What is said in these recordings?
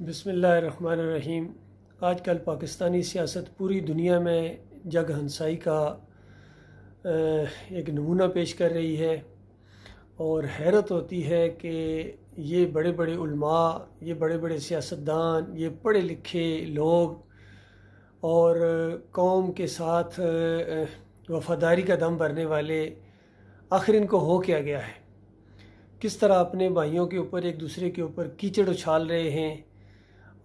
بسم اللہ الرحمن الرحیم۔ آج کل پاکستانی سیاست پوری دنیا میں جگ ہنسائی کا ایک نمونہ پیش کر رہی ہے، اور حیرت ہوتی ہے کہ یہ بڑے بڑے علماء، یہ بڑے بڑے سیاستدان، یہ پڑھے لکھے لوگ اور قوم کے ساتھ وفاداری کا دم بھرنے والے، آخر ان کو ہو کیا گیا ہے؟ کس طرح اپنے بھائیوں کے اوپر، ایک دوسرے کے اوپر کیچڑ اچھال رہے ہیں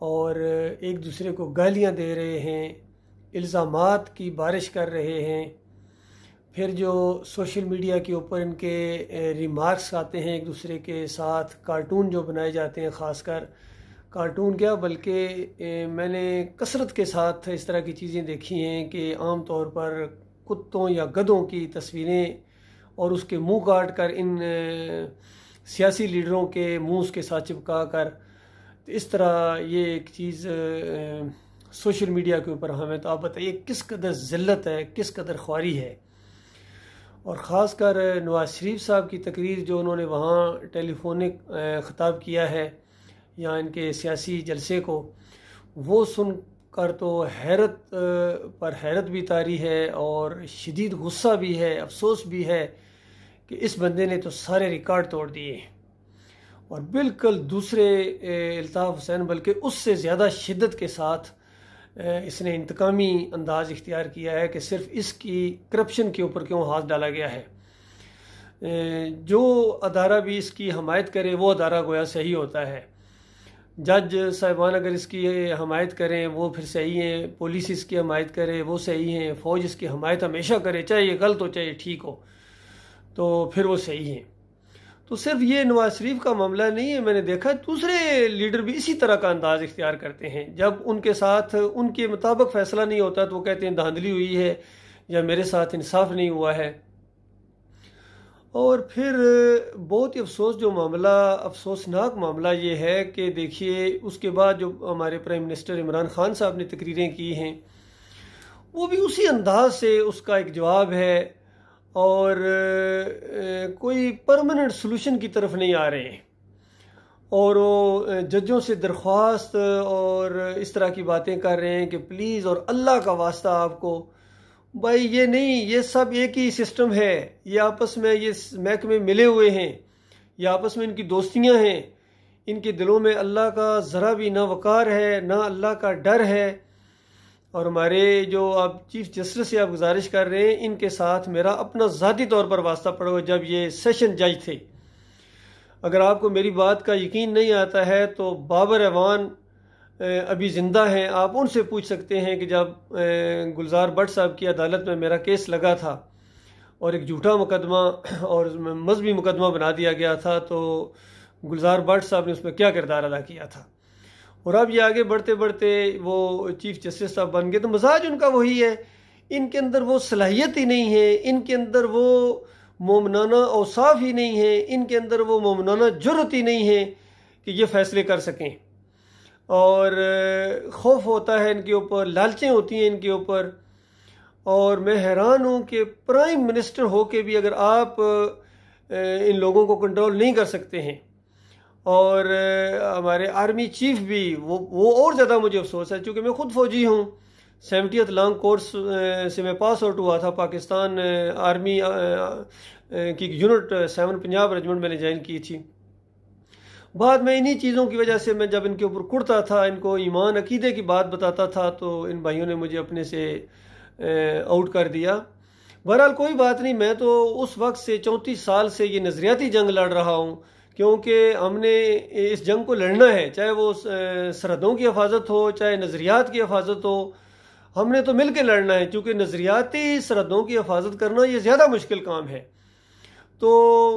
اور ایک دوسرے کو گالیاں دے رہے ہیں، الزامات کی بارش کر رہے ہیں۔ پھر جو سوشل میڈیا کے اوپر ان کے ریمارکس آتے ہیں ایک دوسرے کے ساتھ، کارٹون جو بنائے جاتے ہیں، خاص کر کارٹون کیا بلکہ میں نے کثرت کے ساتھ اس طرح کی چیزیں دیکھی ہیں کہ عام طور پر کتوں یا گدھوں کی تصویریں اور اس کے منہ کاٹ کر ان سیاسی لیڈروں کے منہ کے ساتھ چپکا کر، اس طرح یہ ایک چیز سوشل میڈیا کے اوپر ہمیں، تو آپ بتائیے کس قدر ذلت ہے، کس قدر خواری ہے۔ اور خاص کر نواز شریف صاحب کی تقریر جو انہوں نے وہاں ٹیلی فونک خطاب کیا ہے یا ان کے سیاسی جلسے کو، وہ سن کر تو حیرت پر حیرت بھی طاری ہے اور شدید غصہ بھی ہے، افسوس بھی ہے کہ اس بندے نے تو سارے ریکارڈ توڑ دیے، اور بالکل دوسرے الطاف حسین بلکہ اس سے زیادہ شدت کے ساتھ اس نے انتقامی انداز اختیار کیا ہے کہ صرف اس کی کرپشن کے اوپر کیوں ہاتھ ڈالا گیا ہے۔ جو ادارہ بھی اس کی حمایت کرے وہ ادارہ گویا صحیح ہوتا ہے، جج صاحبان اگر اس کی حمایت کریں وہ پھر صحیح ہیں، پولیس اس کی حمایت کرے وہ صحیح ہیں، فوج اس کی حمایت ہمیشہ کرے چاہے یہ غلط ہو چاہے ٹھیک ہو، تو پھر وہ صحیح ہیں۔ تو صرف یہ نواز شریف کا معاملہ نہیں ہے، میں نے دیکھا دوسرے لیڈر بھی اسی طرح کا انداز اختیار کرتے ہیں۔ جب ان کے ساتھ ان کے مطابق فیصلہ نہیں ہوتا تو وہ کہتے ہیں دھاندلی ہوئی ہے یا میرے ساتھ انصاف نہیں ہوا ہے۔ اور پھر بہت ہی جو معاملہ، افسوسناک معاملہ یہ ہے کہ دیکھیے اس کے بعد جو ہمارے پرائم منسٹر عمران خان صاحب نے تقریریں کی ہیں، وہ بھی اسی انداز سے اس کا ایک جواب ہے، اور کوئی پرماننٹ سلوشن کی طرف نہیں آ رہے ہیں، اور وہ ججوں سے درخواست اور اس طرح کی باتیں کر رہے ہیں کہ پلیز اور اللہ کا واسطہ آپ کو، بھائی یہ نہیں، یہ سب ایک ہی سسٹم ہے، یہ آپس میں یہ محکمے ملے ہوئے ہیں، یہ آپس میں ان کی دوستیاں ہیں، ان کے دلوں میں اللہ کا ذرا بھی نہ وقار ہے نہ اللہ کا ڈر ہے۔ اور ہمارے جو آپ چیف جسٹس سے آپ گزارش کر رہے ہیں، ان کے ساتھ میرا اپنا ذاتی طور پر واسطہ پڑا ہوا، جب یہ سیشن جج تھے، اگر آپ کو میری بات کا یقین نہیں آتا ہے تو بابر اعوان ابھی زندہ ہیں، آپ ان سے پوچھ سکتے ہیں کہ جب گلزار بٹ صاحب کی عدالت میں میرا کیس لگا تھا اور ایک جھوٹا مقدمہ اور مذہبی مقدمہ بنا دیا گیا تھا، تو گلزار بٹ صاحب نے اس میں کیا کردار ادا کیا تھا، اور اب یہ آگے بڑھتے بڑھتے وہ چیف جسٹس صاحب بن گئے۔ تو مزاج ان کا وہی ہے، ان کے اندر وہ صلاحیت ہی نہیں ہے، ان کے اندر وہ مومنانہ اوصاف ہی نہیں ہے، ان کے اندر وہ مومنانہ جرأت ہی نہیں ہے کہ یہ فیصلے کر سکیں، اور خوف ہوتا ہے ان کے اوپر، لالچیں ہوتی ہیں ان کے اوپر۔ اور میں حیران ہوں کہ پرائم منسٹر ہو کے بھی اگر آپ ان لوگوں کو کنٹرول نہیں کر سکتے ہیں، اور ہمارے آرمی چیف بھی، وہ اور زیادہ مجھے افسوس ہے، چونکہ میں خود فوجی ہوں، 70th لانگ کورس سے میں پاس آؤٹ ہوا تھا، پاکستان آرمی کی یونٹ 7 پنجاب ریجمنٹ میں نے جوائن کی تھی۔ بعد میں انہی چیزوں کی وجہ سے میں جب ان کے اوپر کڑتا تھا، ان کو ایمان عقیدے کی بات بتاتا تھا، تو ان بھائیوں نے مجھے اپنے سے آؤٹ کر دیا۔ بہرحال کوئی بات نہیں، میں تو اس وقت سے 34 سال سے یہ نظریاتی جنگ لڑ رہا ہوں، کیونکہ ہم نے اس جنگ کو لڑنا ہے، چاہے وہ سرحدوں کی حفاظت ہو چاہے نظریات کی حفاظت ہو، ہم نے تو مل کے لڑنا ہے، کیونکہ نظریاتی سرحدوں کی حفاظت کرنا یہ زیادہ مشکل کام ہے۔ تو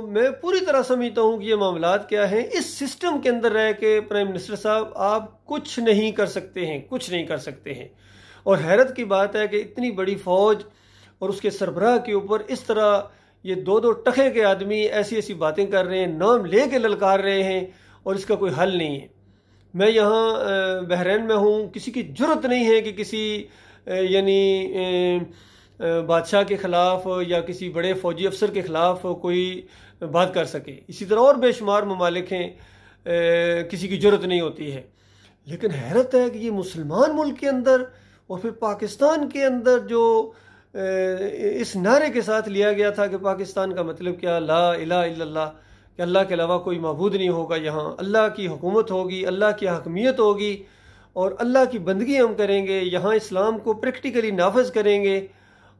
میں پوری طرح سمجھتا ہوں کہ یہ معاملات کیا ہیں، اس سسٹم کے اندر رہ کے پرائم منسٹر صاحب آپ کچھ نہیں کر سکتے ہیں، کچھ نہیں کر سکتے ہیں۔ اور حیرت کی بات ہے کہ اتنی بڑی فوج اور اس کے سربراہ کے اوپر اس طرح یہ دو ٹخے کے آدمی ایسی ایسی باتیں کر رہے ہیں، نام لے کے للکار رہے ہیں، اور اس کا کوئی حل نہیں ہے۔ میں یہاں بحرین میں ہوں، کسی کی جرأت نہیں ہے کہ کسی بادشاہ کے خلاف یا کسی بڑے فوجی افسر کے خلاف کوئی بات کر سکے۔ اسی طرح اور بے شمار ممالک ہیں، کسی کی جرأت نہیں ہوتی ہے۔ لیکن حیرت ہے کہ یہ مسلمان ملک کے اندر اور پھر پاکستان کے اندر جو اس نعرے کے ساتھ لیا گیا تھا کہ پاکستان کا مطلب کیا، لا الہ الا اللہ، کہ اللہ کے علاوہ کوئی معبود نہیں ہوگا، یہاں اللہ کی حکومت ہوگی، اللہ کی حاکمیت ہوگی اور اللہ کی بندگی ہم کریں گے، یہاں اسلام کو پریکٹیکلی نافذ کریں گے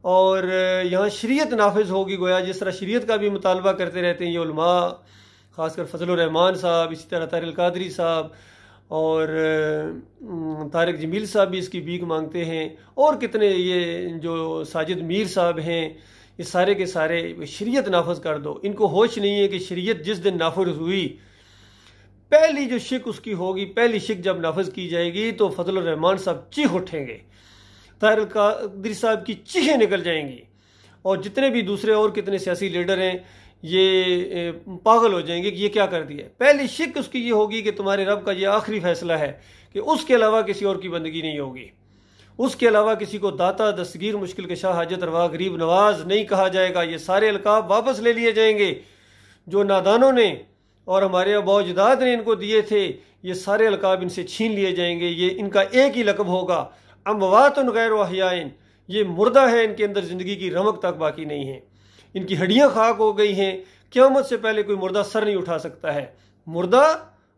اور یہاں شریعت نافذ ہوگی، گویا جس طرح شریعت کا بھی مطالبہ کرتے رہتے ہیں یہ علماء، خاص کر فضل الرحمان صاحب، اسی طرح طارق القادری صاحب اور طارق جمیل صاحب بھی اس کی بھیک مانگتے ہیں، اور کتنے یہ جو ساجد میر صاحب ہیں، یہ سارے کے سارے شریعت نافذ کر دو۔ ان کو ہوش نہیں ہے کہ شریعت جس دن نافذ ہوئی، پہلی جو شک اس کی ہوگی، پہلی شک جب نافذ کی جائے گی تو فضل الرحمان صاحب چیخ اٹھیں گے، طارق القادری صاحب کی چیخیں نکل جائیں گی، اور جتنے بھی دوسرے اور کتنے سیاسی لیڈر ہیں یہ پاگل ہو جائیں گے کہ یہ کیا کر دیا ہے۔ پہلی شک اس کی یہ ہوگی کہ تمہارے رب کا یہ آخری فیصلہ ہے کہ اس کے علاوہ کسی اور کی بندگی نہیں ہوگی، اس کے علاوہ کسی کو داتا، دستگیر، مشکل کشا، حاجت روا، غریب نواز نہیں کہا جائے گا۔ یہ سارے القاب واپس لے لیے جائیں گے جو نادانوں نے اور ہمارے آباء و اجداد نے ان کو دیے تھے، یہ سارے القاب ان سے چھین لیے جائیں گے۔ یہ ان کا ایک ہی لقب ہوگا، اموات غیر احیاء، یہ مردہ ہے، ان کے اندر زندگی کی رمق تک باقی نہیں ہے، ان کی ہڈیاں خاک ہو گئی ہیں، قیامت سے پہلے کوئی مردہ سر نہیں اٹھا سکتا ہے۔ مردہ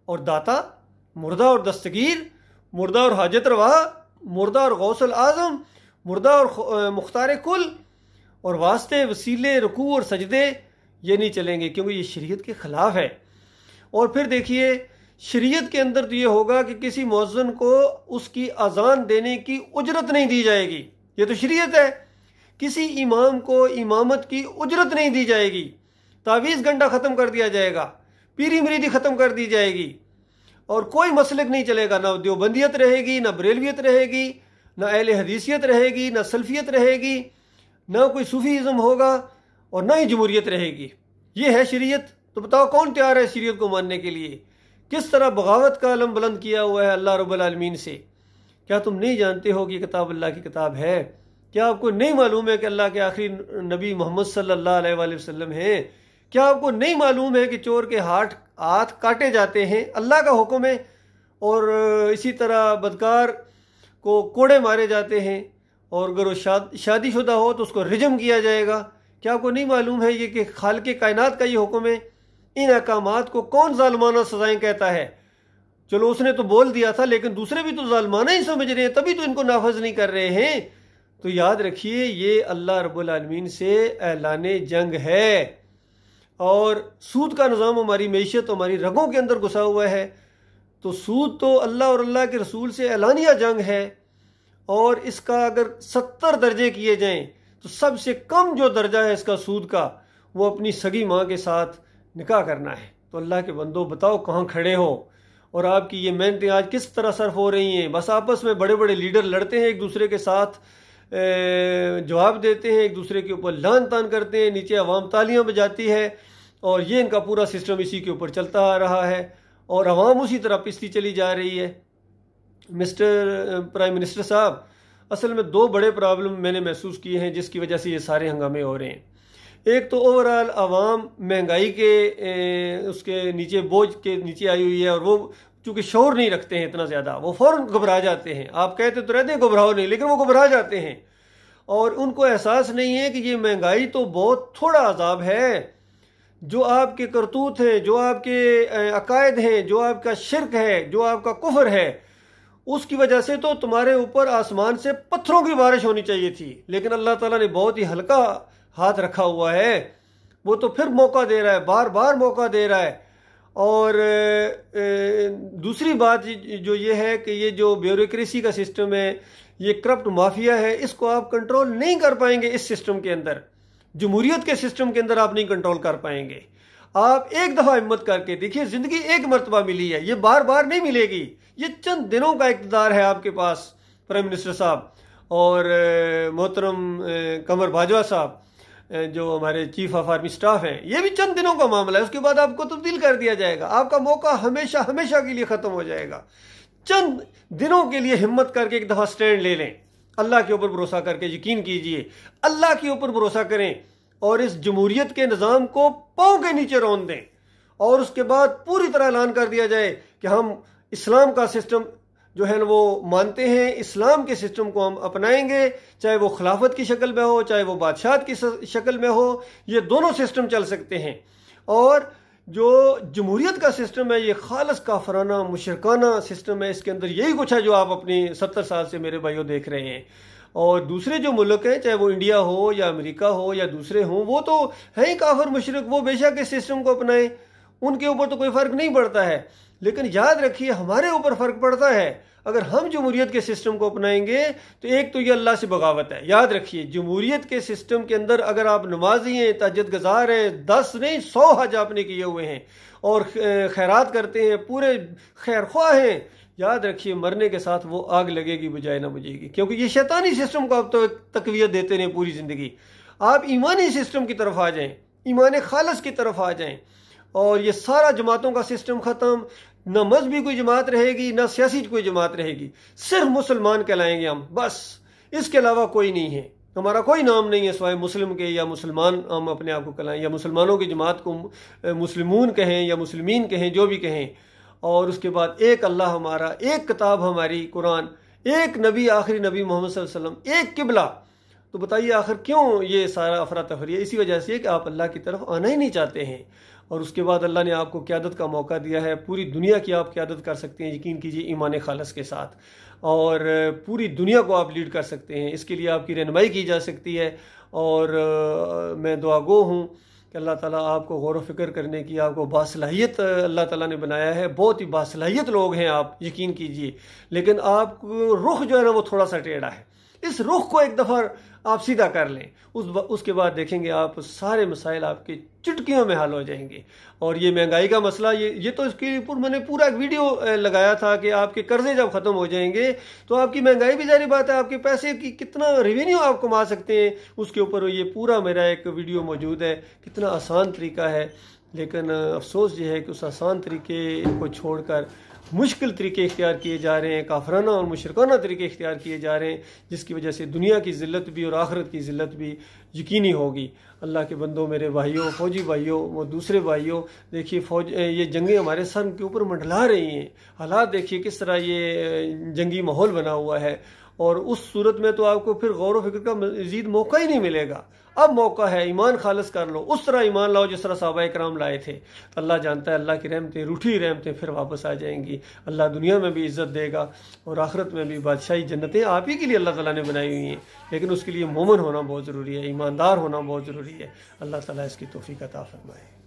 اور داتا، مردہ اور دستگیر، مردہ اور حاجت روا، مردہ اور غوث الاعظم، مردہ اور مختار کل، اور واسطے، وسیلے، رکوع اور سجدے یہ نہیں چلیں گے کیونکہ یہ شریعت کے خلاف ہے۔ اور پھر دیکھیے شریعت کے اندر تو یہ ہوگا کہ کسی مؤذن کو اس کی اذان دینے کی اجرت نہیں دی جائے گی، یہ تو شریعت ہے۔ کسی امام کو امامت کی اجرت نہیں دی جائے گی، تعویذ گنڈا ختم کر دیا جائے گا، پیری مریدی ختم کر دی جائے گی، اور کوئی مسلک نہیں چلے گا، نہ دیوبندیت رہے گی، نہ بریلویت رہے گی، نہ اہل حدیثیت رہے گی، نہ سلفیت رہے گی، نہ کوئی صوفیزم ہوگا، اور نہ ہی جمہوریت رہے گی۔ یہ ہے شریعت۔ تو بتاؤ کون تیار ہے شریعت کو ماننے کے لیے؟ کس طرح بغاوت کا علم بلند کیا ہوا ہے اللہ رب العالمین سے۔ کیا تم نہیں جانتے ہو کہ یہ کتاب اللہ کی کتاب ہے؟ کیا آپ کو نہیں معلوم ہے کہ اللہ کے آخری نبی محمد صلی اللہ علیہ وآلہ وسلم ہیں؟ کیا آپ کو نہیں معلوم ہے کہ چور کے ہاتھ کاٹے جاتے ہیں، اللہ کا حکم ہے، اور اسی طرح بدکار کو کوڑے مارے جاتے ہیں، اور اگر وہ شادی شدہ ہو تو اس کو رجم کیا جائے گا؟ کیا آپ کو نہیں معلوم ہے یہ کہ خالق کائنات کا یہ حکم ہے؟ ان احکامات کو کون ظالمانہ سزائیں کہتا ہے؟ چلو اس نے تو بول دیا تھا، لیکن دوسرے بھی تو ظالمانہ ہی سمجھ رہے ہیں، تبھی تو ان کو نافذ نہیں کر رہے ہیں۔ تو یاد رکھیے یہ اللہ رب العالمین سے اعلان جنگ ہے، اور سود کا نظام ہماری معیشت، ہماری رگوں کے اندر گھسا ہوا ہے۔ تو سود تو اللہ اور اللہ کے رسول سے اعلانیہ جنگ ہے، اور اس کا اگر 70 درجے کیے جائیں تو سب سے کم جو درجہ ہے اس کا سود کا، وہ اپنی سگی ماں کے ساتھ نکاح کرنا ہے۔ تو اللہ کے بندو بتاؤ کہاں کھڑے ہو، اور آپ کی یہ محنتیں آج کس طرح صرف ہو رہی ہیں؟ بس آپس میں بڑے بڑے لیڈر لڑتے ہیں، ایک دوسرے کے ساتھ جواب دیتے ہیں، ایک دوسرے کے اوپر لعن طعن کرتے ہیں، نیچے عوام تالیاں بجاتی ہے، اور یہ ان کا پورا سسٹم اسی کے اوپر چلتا آ رہا ہے، اور عوام اسی طرح پستی چلی جا رہی ہے۔ مسٹر پرائم منسٹر صاحب، اصل میں 2 بڑے پرابلم میں نے محسوس کیے ہیں جس کی وجہ سے یہ سارے ہنگامے ہو رہے ہیں۔ ایک تو اوورآل عوام مہنگائی کے اس کے نیچے، بوجھ کے نیچے آئی ہوئی ہے، اور وہ چونکہ شعور نہیں رکھتے ہیں اتنا زیادہ، وہ فوراً گھبرا جاتے ہیں۔ آپ کہتے تو رہتے ہیں گھبراؤ نہیں، لیکن وہ گھبرا جاتے ہیں، اور ان کو احساس نہیں ہے کہ یہ مہنگائی تو بہت تھوڑا عذاب ہے۔ جو آپ کے کرتوت ہیں، جو آپ کے عقائد ہیں، جو آپ کا شرک ہے، جو آپ کا کفر ہے، اس کی وجہ سے تو تمہارے اوپر آسمان سے پتھروں کی بارش ہونی چاہیے تھی، لیکن اللہ تعالیٰ نے بہت ہی ہلکا ہاتھ رکھا ہوا ہے، وہ تو پھر موقع دے رہا ہے، بار بار موقع دے رہا ہے۔ اور دوسری بات جو یہ ہے کہ یہ جو بیوروکریسی کا سسٹم ہے، یہ کرپٹ مافیا ہے، اس کو آپ کنٹرول نہیں کر پائیں گے۔ اس سسٹم کے اندر، جمہوریت کے سسٹم کے اندر آپ نہیں کنٹرول کر پائیں گے۔ آپ ایک دفعہ ہمت کر کے دیکھیے، زندگی ایک مرتبہ ملی ہے، یہ بار بار نہیں ملے گی، یہ چند دنوں کا اقتدار ہے آپ کے پاس پرائم منسٹر صاحب اور محترم قمر باجوہ صاحب جو ہمارے چیف آف آرمی سٹاف ہیں۔ یہ بھی چند دنوں کا معاملہ ہے، اس کے بعد آپ کو تبدیل کر دیا جائے گا، آپ کا موقع ہمیشہ ہمیشہ کے لیے ختم ہو جائے گا۔ چند دنوں کے لیے ہمت کر کے ایک دفعہ سٹینڈ لے لیں، اللہ کے اوپر بھروسہ کر کے یقین کیجئے، اللہ کے اوپر بھروسہ کریں، اور اس جمہوریت کے نظام کو پاؤں کے نیچے رون دیں، اور اس کے بعد پوری طرح اعلان کر دیا جائے کہ ہم اسلام کا سسٹم جو ہے نا وہ مانتے ہیں، اسلام کے سسٹم کو ہم اپنائیں گے، چاہے وہ خلافت کی شکل میں ہو، چاہے وہ بادشاہت کی شکل میں ہو، یہ دونوں سسٹم چل سکتے ہیں۔ اور جو جمہوریت کا سسٹم ہے یہ خالص کافرانہ مشرکانہ سسٹم ہے، اس کے اندر یہی کچھ ہے جو آپ اپنی 70 سال سے میرے بھائیوں دیکھ رہے ہیں۔ اور دوسرے جو ملک ہیں، چاہے وہ انڈیا ہو یا امریکہ ہو یا دوسرے ہوں، وہ تو ہیں ہی کافر مشرک، وہ بے شک اس سسٹم کو اپنائیں، ان کے اوپر تو کوئی فرق نہیں پڑتا ہے۔ لیکن یاد رکھیے ہمارے اوپر فرق پڑتا ہے۔ اگر ہم جمہوریت کے سسٹم کو اپنائیں گے تو ایک تو یہ اللہ سے بغاوت ہے۔ یاد رکھیے جمہوریت کے سسٹم کے اندر اگر آپ نمازی ہیں، تہجد گزار ہیں، 10 نہیں 100 حج آپ نے کیے ہوئے ہیں اور خیرات کرتے ہیں، پورے خیر خواہ ہیں، یاد رکھیے مرنے کے ساتھ وہ آگ لگے گی بجائے نہ بجھے گی، کیونکہ یہ شیطانی سسٹم کو آپ تو تقویت دیتے رہے پوری زندگی۔ آپ ایمانی سسٹم کی طرف آ جائیں، ایمان خالص کی طرف آ جائیں، اور یہ سارا جماعتوں کا سسٹم ختم، نہ مذہبی کوئی جماعت رہے گی، نہ سیاسی کوئی جماعت رہے گی، صرف مسلمان کہلائیں گے ہم، بس اس کے علاوہ کوئی نہیں ہے، ہمارا کوئی نام نہیں ہے سوائے مسلم کے، یا مسلمان ہم اپنے آپ کو کہلائیں، یا مسلمانوں کی جماعت کو مسلمون کہیں یا مسلمین کہیں، جو بھی کہیں۔ اور اس کے بعد ایک اللہ ہمارا، ایک کتاب ہماری قرآن، ایک نبی آخری نبی محمد صلی اللہ علیہ وسلم، ایک قبلہ۔ تو بتائیے آخر کیوں یہ سارا افراتفری ہے؟ اسی وجہ سے کہ آپ اللہ کی طرف آنا ہی نہیں چاہتے ہیں۔ اور اس کے بعد اللہ نے آپ کو قیادت کا موقع دیا ہے، پوری دنیا کی آپ قیادت کر سکتے ہیں، یقین کیجیے ایمان خالص کے ساتھ، اور پوری دنیا کو آپ لیڈ کر سکتے ہیں، اس کے لیے آپ کی رہنمائی کی جا سکتی ہے۔ اور میں دعا گو ہوں کہ اللہ تعالیٰ آپ کو غور و فکر کرنے کی، آپ کو باصلاحیت اللہ تعالیٰ نے بنایا ہے، بہت ہی باصلاحیت لوگ ہیں آپ، یقین کیجیے، لیکن آپ کو رخ جو ہے نا وہ تھوڑا سا ٹیڑھا ہے، اس رخ کو ایک دفعہ آپ سیدھا کر لیں، اس کے بعد دیکھیں گے آپ سارے مسائل آپ کے چٹکیوں میں حل ہو جائیں گے۔ اور یہ مہنگائی کا مسئلہ، یہ تو اس کے اوپر میں نے پورا ایک ویڈیو لگایا تھا کہ آپ کے قرضے جب ختم ہو جائیں گے تو آپ کی مہنگائی بھی ظاہر بات ہے، آپ کے پیسے کی کتنا ریونیو آپ کما سکتے ہیں، اس کے اوپر یہ پورا میرا ایک ویڈیو موجود ہے، کتنا آسان طریقہ ہے۔ لیکن افسوس یہ ہے کہ اس آسان طریقے کو چھوڑ کر مشکل طریقے اختیار کیے جا رہے ہیں، کافرانہ اور مشرکانہ طریقے اختیار کیے جا رہے ہیں، جس کی وجہ سے دنیا کی ذلت بھی اور آخرت کی ذلت بھی یقینی ہوگی۔ اللہ کے بندوں، میرے بھائیوں، فوجی بھائیوں، وہ دوسرے بھائیوں، دیکھیے یہ جنگیں ہمارے سر کے اوپر منڈلا رہی ہیں، حالات دیکھیے کس طرح یہ جنگی ماحول بنا ہوا ہے، اور اس صورت میں تو آپ کو پھر غور و فکر کا مزید موقع ہی نہیں ملے گا۔ اب موقع ہے، ایمان خالص کر لو، اس طرح ایمان لاؤ جس طرح صحابہ کرام لائے تھے۔ اللہ جانتا ہے اللہ کی رحمتیں، روٹھی رحمتیں پھر واپس آ جائیں گی، اللہ دنیا میں بھی عزت دے گا اور آخرت میں بھی بادشاہی جنتیں آپ ہی کے لیے اللہ تعالیٰ نے بنائی ہوئی ہیں، لیکن اس کے لیے مومن ہونا بہت ضروری ہے، ایماندار ہونا بہت ضروری ہے۔ اللہ تعالیٰ اس کی توفیق عطا فرمائے۔